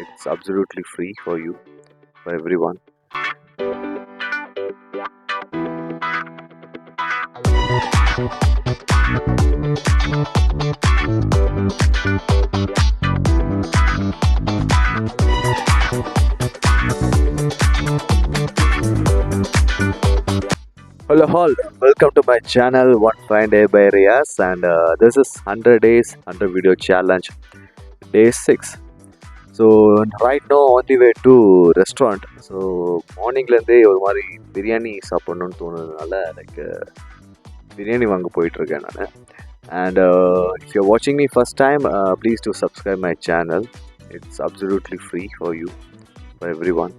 It's absolutely free for you, for everyone. Hello all, welcome to my channel One Fine Day by Riaz, and this is 100 days 100 video challenge, day 6. So right now on the way to restaurant. So மார்னிங்லேருந்தே ஒரு மாதிரி பிரியாணி சாப்பிட்ணுன்னு தோணுதுனால பிரியாணி வாங்க போயிட்டுருக்கேன் நான். And if you're watching me first time, please do subscribe my channel. It's absolutely free for you, for everyone.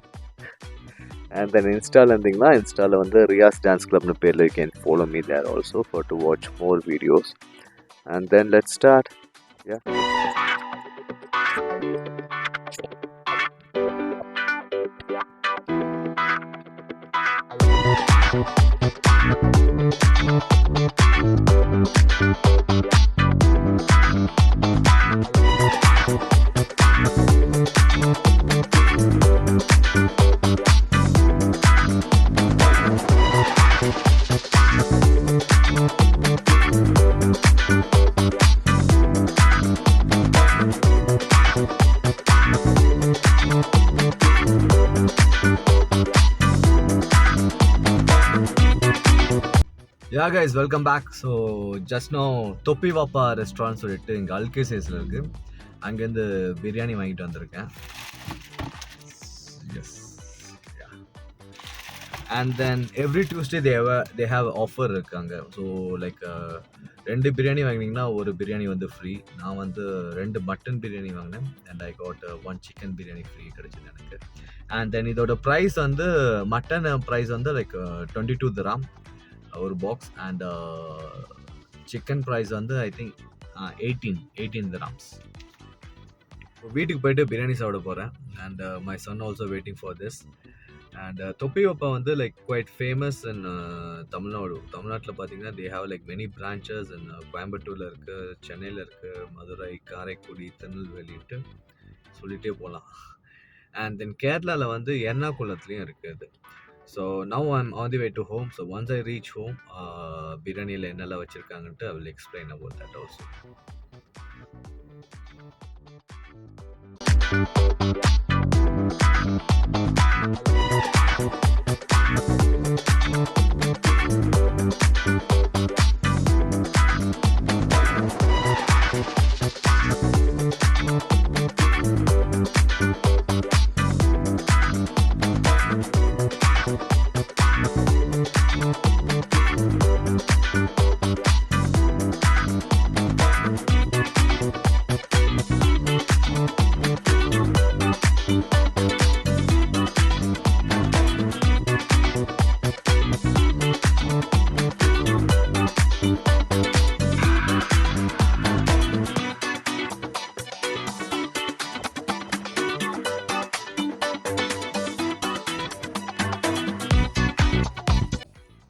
And then இன்ஸ்டாவில் வந்து Riyaz dance கிளப்னு பேரில் you can follow me there also for to watch more videos. And then let's start. Yeah. Yeah guys, welcome back. So just now Topi Vappa restaurant சொல்லிட்டு இங்க அல்கேசேஸ்ல இருக்கு. அங்க இருந்து பிரியாணி வாங்கிட்டு வந்திருக்கேன். Yes. Yeah. And then every Tuesday they have offer இருக்காங்க. So like ரெண்டு பிரியாணி வாங்குனீங்கன்னா ஒரு பிரியாணி வந்து ஃப்ரீ. நான் வந்து ரெண்டு மட்டன் பிரியாணி வாங்கினேன் and I got one chicken biryani free கிடைச்சது எனக்கு. And then இதோட price வந்து மட்டன் price வந்து like 22 dirham ஒரு பாக்ஸ் அண்ட் சிக்கன் ப்ரைஸ் வந்து ஐ திங்க் 18 dirhams. வீட்டுக்கு போயிட்டு பிரியாணி சாப்பிட போகிறேன் and my son also waiting for this. And தொப்பி வப்பா வந்து லைக் குவைட் ஃபேமஸ் இன் தமிழ்நாட்டில் பார்த்தீங்கன்னா they have like many branches இன் கோயம்புத்தூரில் இருக்குது, சென்னையில் இருக்குது, மதுரை, காரைக்குடி, திருநெல்வேலின்ட்டு சொல்லிகிட்டே போகலாம். அண்ட் தென் கேரளாவில் வந்து எர்ணாகுளத்துலேயும் இருக்குது. So now I'm on the way to home. So once I reach home, biryani என்னெல்லாம் வச்சிருக்காங்கன்ட்டு I will explain about that also.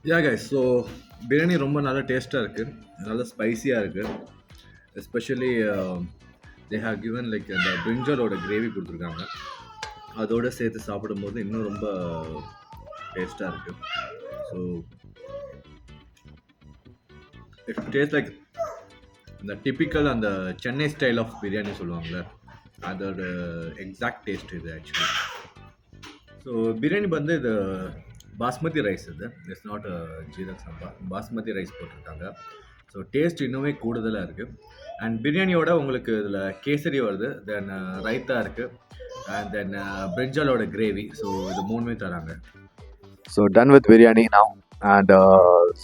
Yeah guys, so biryani ரொம்ப நல்ல டேஸ்ட்டாக இருக்குது, நல்ல ஸ்பைஸியாக இருக்குது. Especially they have given like அந்த பிரிஞ்சாலோட கிரேவி கொடுத்துருக்காங்க. அதோடு சேர்த்து சாப்பிடும்போது இன்னும் ரொம்ப டேஸ்ட்டாக இருக்குது. ஸோ இட் டேஸ்ட் லைக் இந்த டிப்பிக்கல் அந்த சென்னை ஸ்டைல் ஆஃப் பிரியாணி சொல்லுவாங்கள்ல, அதோட எக்ஸாக்ட் டேஸ்ட் இது ஆக்சுவலி. ஸோ பிரியாணி வந்து இது பாஸ்மதி ரைஸ், இது it's not ஜீரக் Samba, basmati rice போட்டிருக்காங்க. ஸோ டேஸ்ட் இன்னுமே கூடுதலாக இருக்குது. அண்ட் பிரியாணியோட உங்களுக்கு இதில் கேசரி வருது, தென் ரைத்தா இருக்குது, அண்ட் தென் பிரிஞ்சாலோட கிரேவி. ஸோ இது மூணுமே தராங்க. So done with biryani now. And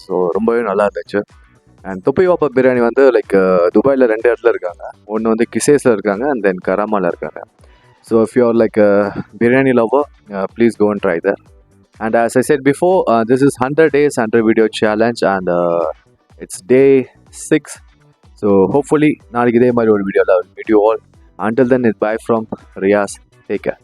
so ரொம்பவே நல்லா இருந்துச்சு. அண்ட் தொப்பி வாப்பா பிரியாணி வந்து லைக் துபாயில் 2 இடத்துல இருக்காங்க. ஒன்று வந்து கிசேஸில் இருக்காங்க அண்ட் தென் கராமாவில் இருக்காங்க. So if you are like biryani lover, please go and try that. And as I said before, this is 100 days 100 video challenge and it's day 6. So hopefully நாளைக்கு இதே மாதிரி ஒரு வீடியோவில் meet you all. Until then, it's bye from Riaz. Take care.